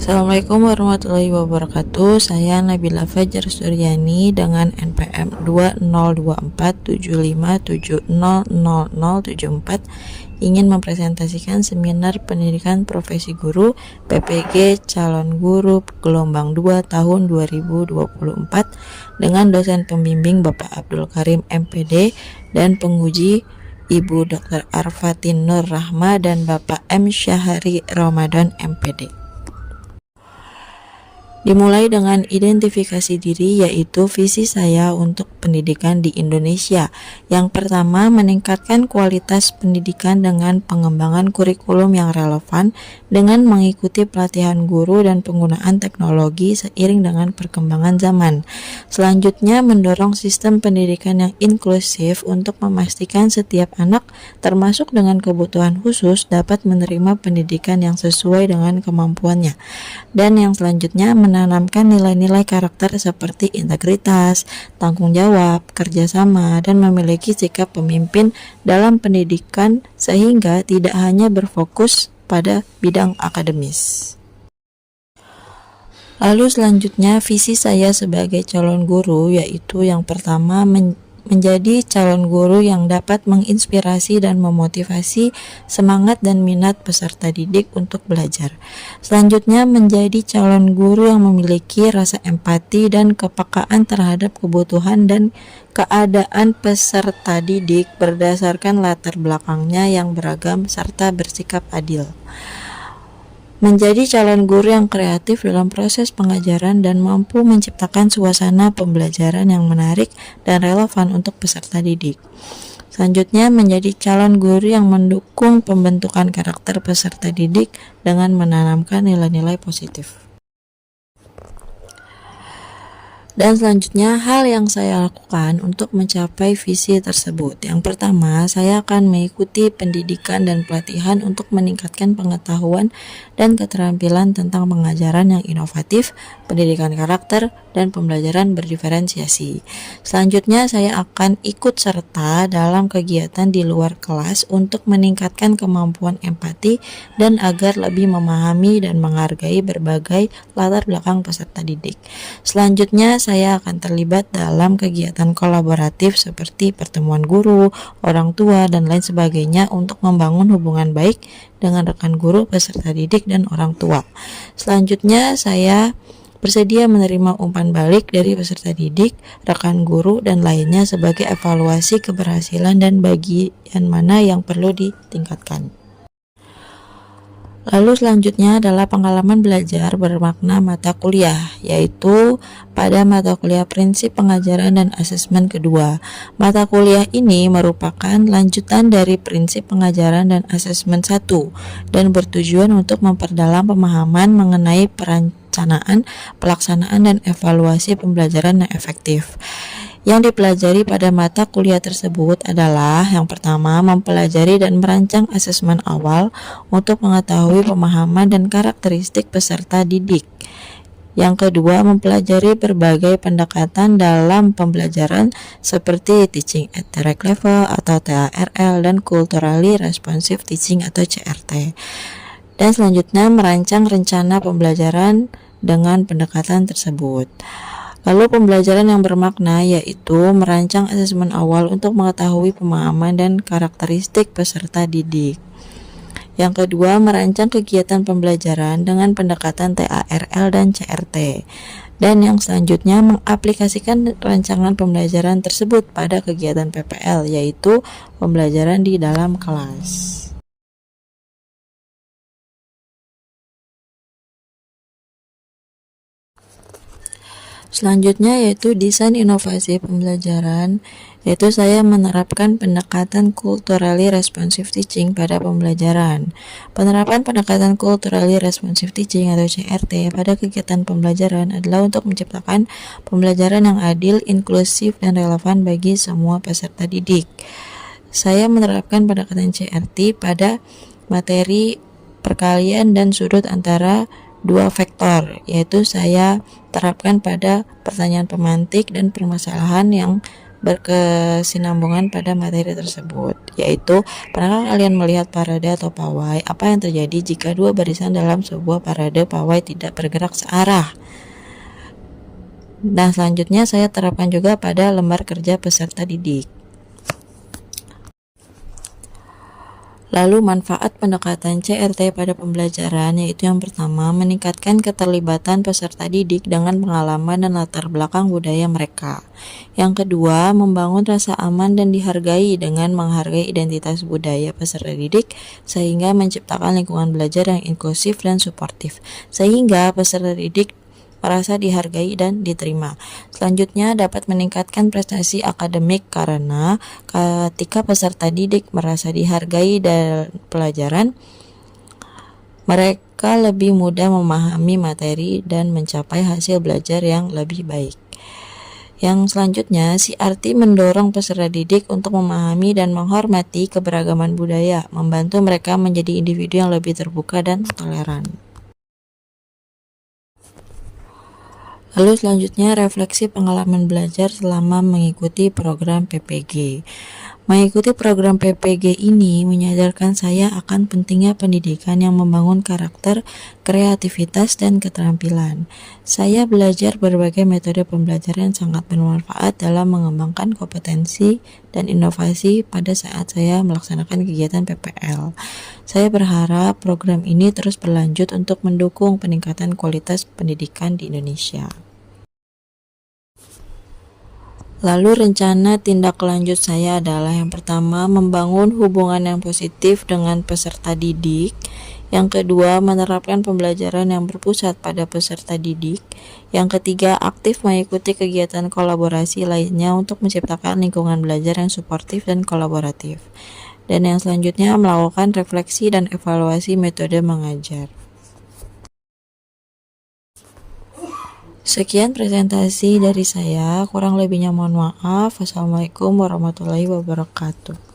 Assalamualaikum warahmatullahi wabarakatuh. Saya Nabila Fajar Suryani dengan NPM 202475700074 ingin mempresentasikan seminar pendidikan profesi guru PPG calon guru gelombang 2 tahun 2024 dengan dosen pembimbing Bapak Abdul Karim MPD dan penguji Ibu Dr. Arfatin Nur Rahma dan Bapak M. Syahari Ramadan MPD. Dimulai dengan identifikasi diri, yaitu visi saya untuk pendidikan di Indonesia. Yang pertama, meningkatkan kualitas pendidikan dengan pengembangan kurikulum yang relevan dengan mengikuti pelatihan guru dan penggunaan teknologi seiring dengan perkembangan zaman. Selanjutnya, mendorong sistem pendidikan yang inklusif untuk memastikan setiap anak, termasuk dengan kebutuhan khusus, dapat menerima pendidikan yang sesuai dengan kemampuannya. Dan yang selanjutnya, menanamkan nilai-nilai karakter seperti integritas, tanggung jawab, kerjasama, dan memiliki sikap pemimpin dalam pendidikan sehingga tidak hanya berfokus pada bidang akademis. Lalu selanjutnya visi saya sebagai calon guru, yaitu yang pertama menjadi calon guru yang dapat menginspirasi dan memotivasi semangat dan minat peserta didik untuk belajar. Selanjutnya, menjadi calon guru yang memiliki rasa empati dan kepekaan terhadap kebutuhan dan keadaan peserta didik berdasarkan latar belakangnya yang beragam serta bersikap adil. Menjadi calon guru yang kreatif dalam proses pengajaran dan mampu menciptakan suasana pembelajaran yang menarik dan relevan untuk peserta didik. Selanjutnya, menjadi calon guru yang mendukung pembentukan karakter peserta didik dengan menanamkan nilai-nilai positif. Dan selanjutnya, hal yang saya lakukan untuk mencapai visi tersebut. Yang pertama, saya akan mengikuti pendidikan dan pelatihan untuk meningkatkan pengetahuan dan keterampilan tentang pengajaran yang inovatif, pendidikan karakter, dan pembelajaran berdiferensiasi. Selanjutnya, saya akan ikut serta dalam kegiatan di luar kelas untuk meningkatkan kemampuan empati dan agar lebih memahami dan menghargai berbagai latar belakang peserta didik. Selanjutnya, saya akan terlibat dalam kegiatan kolaboratif seperti pertemuan guru, orang tua, dan lain sebagainya untuk membangun hubungan baik dengan rekan guru, peserta didik, dan orang tua. Selanjutnya, saya bersedia menerima umpan balik dari peserta didik, rekan guru, dan lainnya sebagai evaluasi keberhasilan dan bagian mana yang perlu ditingkatkan. Lalu selanjutnya adalah pengalaman belajar bermakna mata kuliah, yaitu pada mata kuliah prinsip pengajaran dan asesmen kedua. Mata kuliah ini merupakan lanjutan dari prinsip pengajaran dan asesmen 1 dan bertujuan untuk memperdalam pemahaman mengenai perencanaan, pelaksanaan, dan evaluasi pembelajaran yang efektif. Yang dipelajari pada mata kuliah tersebut adalah yang pertama, mempelajari dan merancang asesmen awal untuk mengetahui pemahaman dan karakteristik peserta didik. Yang kedua, mempelajari berbagai pendekatan dalam pembelajaran seperti Teaching at the Right Level atau TARL dan Culturally Responsive Teaching atau CRT. Dan selanjutnya, merancang rencana pembelajaran dengan pendekatan tersebut. Lalu pembelajaran yang bermakna yaitu merancang asesmen awal untuk mengetahui pemahaman dan karakteristik peserta didik. Yang kedua, merancang kegiatan pembelajaran dengan pendekatan TARL dan CRT. Dan yang selanjutnya, mengaplikasikan rancangan pembelajaran tersebut pada kegiatan PPL, yaitu pembelajaran di dalam kelas. Selanjutnya yaitu desain inovasi pembelajaran, yaitu saya menerapkan pendekatan culturally responsive teaching pada pembelajaran. Penerapan pendekatan culturally responsive teaching atau CRT pada kegiatan pembelajaran adalah untuk menciptakan pembelajaran yang adil, inklusif, dan relevan bagi semua peserta didik. Saya menerapkan pendekatan CRT pada materi perkalian dan sudut antara dua vektor, yaitu saya terapkan pada pertanyaan pemantik dan permasalahan yang berkesinambungan pada materi tersebut, yaitu pernahkah kalian melihat parade atau pawai? Apa yang terjadi jika dua barisan dalam sebuah parade pawai tidak bergerak searah? Nah, selanjutnya saya terapkan juga pada lembar kerja peserta didik. Lalu manfaat pendekatan CRT pada pembelajaran yaitu yang pertama, meningkatkan keterlibatan peserta didik dengan pengalaman dan latar belakang budaya mereka. Yang kedua, membangun rasa aman dan dihargai dengan menghargai identitas budaya peserta didik sehingga menciptakan lingkungan belajar yang inklusif dan suportif, sehingga peserta didik merasa dihargai dan diterima. Selanjutnya dapat meningkatkan prestasi akademik karena ketika peserta didik merasa dihargai dalam pelajaran, mereka lebih mudah memahami materi dan mencapai hasil belajar yang lebih baik. Yang selanjutnya, CRT mendorong peserta didik untuk memahami dan menghormati keberagaman budaya, membantu mereka menjadi individu yang lebih terbuka dan toleran. Lalu selanjutnya refleksi pengalaman belajar selama mengikuti program PPG. Mengikuti program PPG ini menyadarkan saya akan pentingnya pendidikan yang membangun karakter, kreativitas, dan keterampilan. Saya belajar berbagai metode pembelajaran yang sangat bermanfaat dalam mengembangkan kompetensi dan inovasi pada saat saya melaksanakan kegiatan PPL. Saya berharap program ini terus berlanjut untuk mendukung peningkatan kualitas pendidikan di Indonesia. Lalu rencana tindak lanjut saya adalah yang pertama, membangun hubungan yang positif dengan peserta didik. Yang kedua, menerapkan pembelajaran yang berpusat pada peserta didik. Yang ketiga, aktif mengikuti kegiatan kolaborasi lainnya untuk menciptakan lingkungan belajar yang suportif dan kolaboratif. Dan yang selanjutnya, melakukan refleksi dan evaluasi metode mengajar. Sekian presentasi dari saya, kurang lebihnya mohon maaf. Wassalamualaikum warahmatullahi wabarakatuh.